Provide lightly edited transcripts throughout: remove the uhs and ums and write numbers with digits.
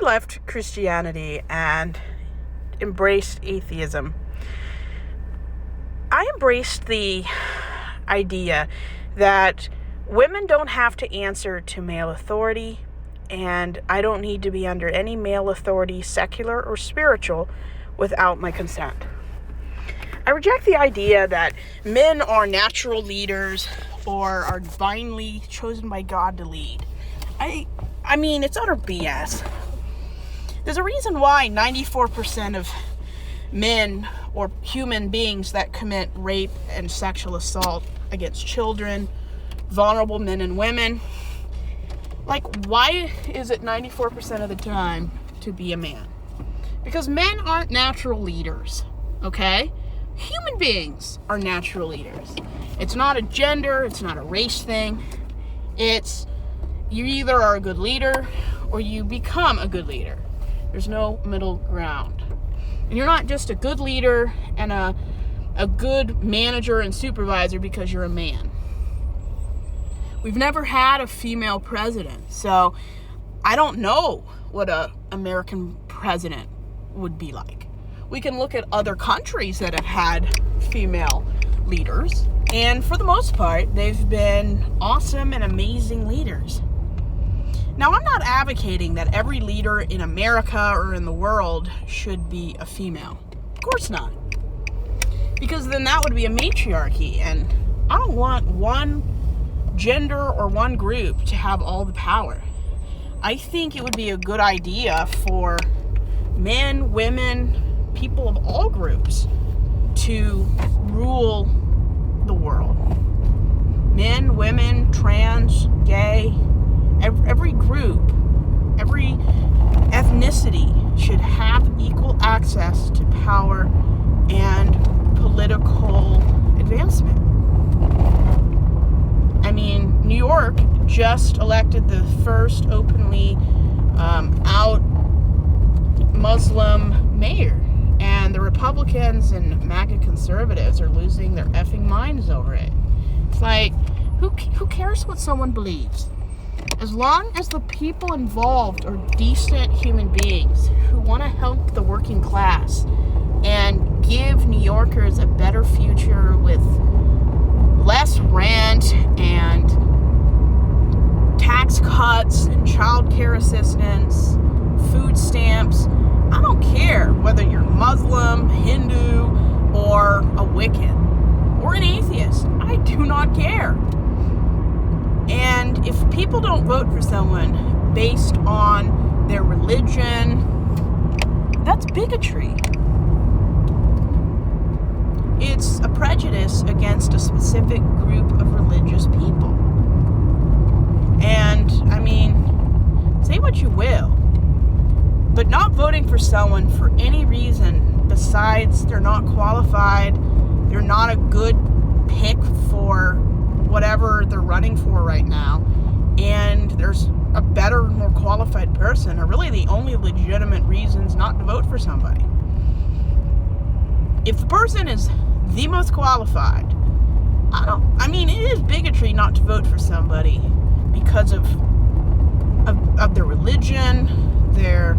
left Christianity and embraced atheism, I embraced the idea that women don't have to answer to male authority, and I don't need to be under any male authority, secular or spiritual, without my consent. I reject the idea that men are natural leaders or are divinely chosen by God to lead. I mean, it's utter BS. There's a reason why 94% of men or human beings that commit rape and sexual assault against children, vulnerable men and women, why is it 94% of the time to be a man? Because men aren't natural leaders, okay? Human beings are natural leaders. It's not a gender, it's not a race thing. It's you either are a good leader or you become a good leader. There's no middle ground. And you're not just a good leader and a good manager and supervisor because you're a man. We've never had a female president, so I don't know what an American president would be like. We can look at other countries that have had female leaders, and for the most part, they've been awesome and amazing leaders. Now, I'm not advocating that every leader in America or in the world should be a female. Of course not. Because then that would be a matriarchy, and I don't want one gender or one group to have all the power. I think it would be a good idea for men, women, people of all groups to rule the world. Men, women, trans, gay, every group, every ethnicity should have equal access to power and political advancement. I mean, New York just elected the first openly out Muslim mayor, and the Republicans and MAGA conservatives are losing their effing minds over it. It's like, who cares what someone believes? As long as the people involved are decent human beings who want to help the working class and give New Yorkers a better future with less rent and tax cuts and child care assistance, food stamps. I don't care whether you're Muslim, Hindu, or a Wiccan, or an atheist. I do not care. And if people don't vote for someone based on their religion, that's bigotry. It's a prejudice against a specific group of religious people. And, I mean, say what you will, but not voting for someone for any reason besides they're not qualified, they're not a good pick for whatever they're running for right now, and there's a better, more qualified person, are really the only legitimate reasons not to vote for somebody. If the person is the most qualified, it is bigotry not to vote for somebody because of their religion, their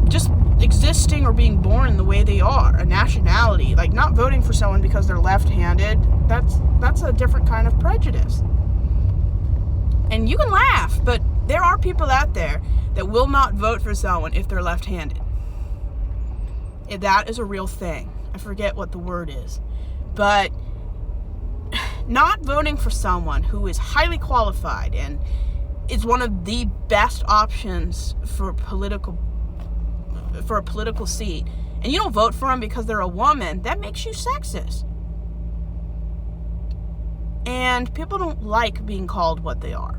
just existing or being born the way they are, a nationality. Like, not voting for someone because they're left-handed, that's a different kind of prejudice. And you can laugh, but there are people out there that will not vote for someone if they're left-handed. That is a real thing. I forget what the word is. But not voting for someone who is highly qualified and is one of the best options for a political seat, and you don't vote for them because they're a woman, that makes you sexist. And people don't like being called what they are.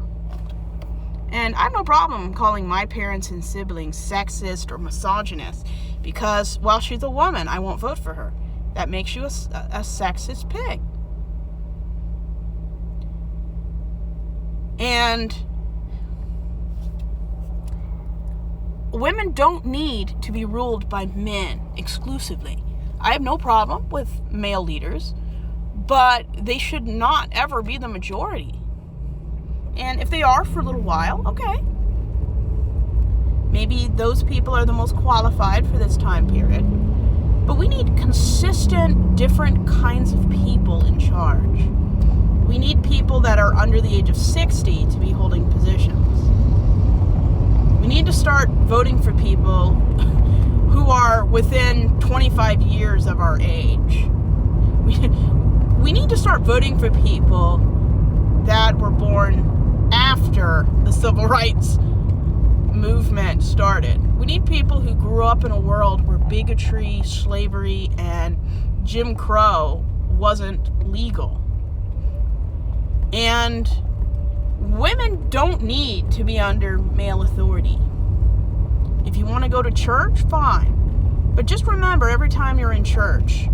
And I have no problem calling my parents and siblings sexist or misogynist because, well, she's a woman, I won't vote for her. That makes you a sexist pig. And women don't need to be ruled by men exclusively. I have no problem with male leaders, but they should not ever be the majority. And if they are for a little while, okay. Maybe those people are the most qualified for this time period. But we need consistent, different kinds of people in charge. We need people that are under the age of 60 to be holding positions. We need to start voting for people who are within 25 years of our age. We need to start voting for people that were born after the civil rights movement started. We need people who grew up in a world where bigotry, slavery, and Jim Crow wasn't legal. And women don't need to be under male authority. If you want to go to church, fine. But just remember, every time you're in church,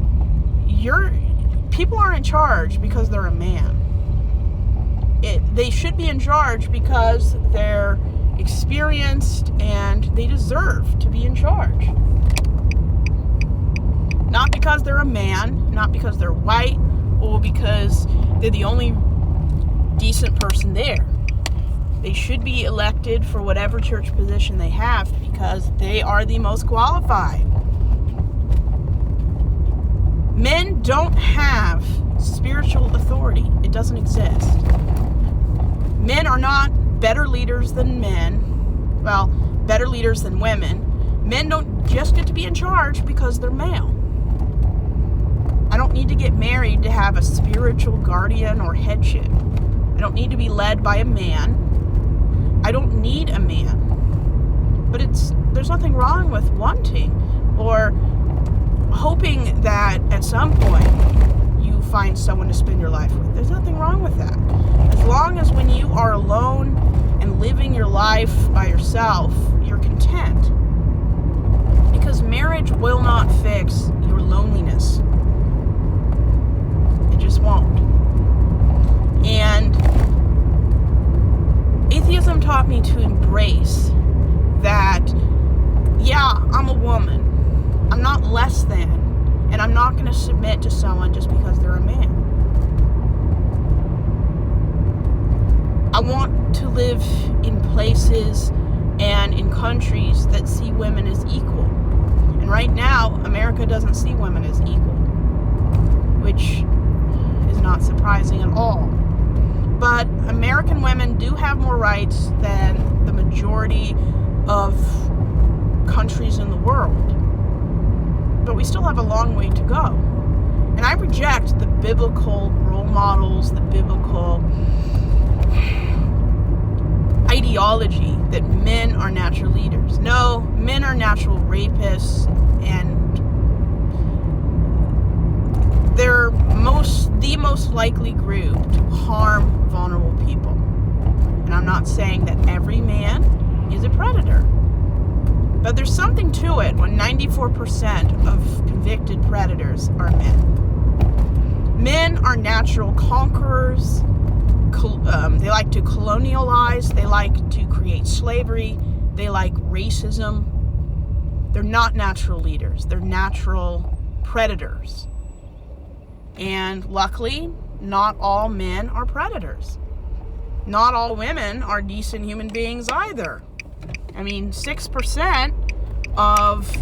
people are in charge because they're a man. They should be in charge because they're experienced and they deserve to be in charge. Not because they're a man, not because they're white, or because they're the only decent person there. They should be elected for whatever church position they have because they are the most qualified. Men don't have spiritual authority. It doesn't exist. Men are not better leaders than men. Well, better leaders than women. Men don't just get to be in charge because they're male. I don't need to get married to have a spiritual guardian or headship. I don't need to be led by a man. I don't need a man. But there's nothing wrong with wanting or hoping that at some point you find someone to spend your life with. There's nothing wrong with that. As long as when you are alone and living your life by yourself, you're content. Because marriage will not fix your loneliness. It just won't. And atheism taught me to embrace that, yeah, I'm a woman. I'm not less than. And I'm not going to submit to someone just because they're a man. I want to live in places and in countries that see women as equal. And right now, America doesn't see women as equal, which is not surprising at all. But American women do have more rights than the majority of countries in the world. But we still have a long way to go. And I reject the biblical role models, the biblical ideology that men are natural leaders. No, men are natural rapists, and they're the most likely group to harm vulnerable people. And I'm not saying that every man is a predator. But there's something to it when 94% of convicted predators are men. Men are natural conquerors. They like to colonialize. They like to create slavery. They like racism. They're not natural leaders. They're natural predators. And luckily, not all men are predators. Not all women are decent human beings either. I mean, 6% of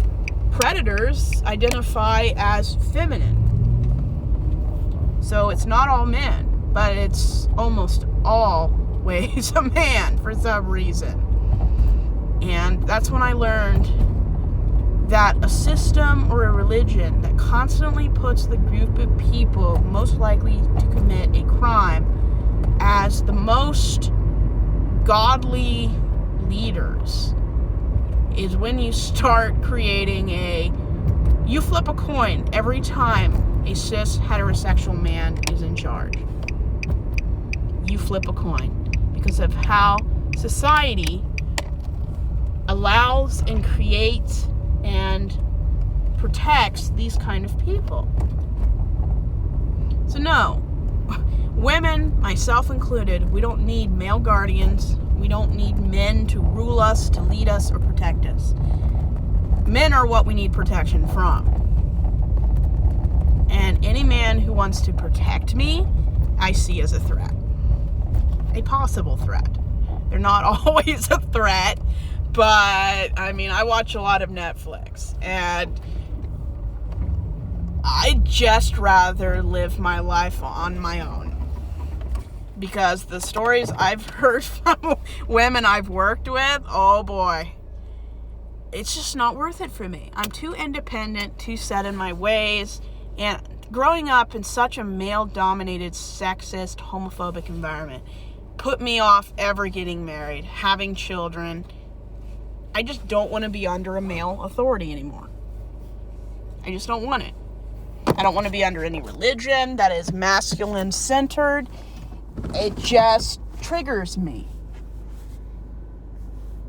predators identify as feminine. So it's not all men, but it's almost always a man for some reason. And that's when I learned that a system or a religion that constantly puts the group of people most likely to commit a crime as the most godly leaders is when you start creating you flip a coin every time a cis heterosexual man is in charge. You flip a coin because of how society allows and creates and protects these kind of people. So no, women, myself included, we don't need male guardians. We don't need men to rule us, to lead us, or protect us. Men are what we need protection from. And any man who wants to protect me, I see as a threat. A possible threat. They're not always a threat, But, I mean, I watch a lot of Netflix, and I'd just rather live my life on my own. Because the stories I've heard from women I've worked with, oh boy, it's just not worth it for me. I'm too independent, too set in my ways, and growing up in such a male-dominated, sexist, homophobic environment put me off ever getting married, having children. I just don't want to be under a male authority anymore. I just don't want it. I don't want to be under any religion that is masculine-centered. It just triggers me.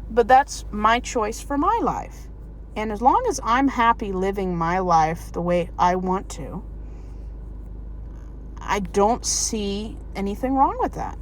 But that's my choice for my life. And as long as I'm happy living my life the way I want to, I don't see anything wrong with that.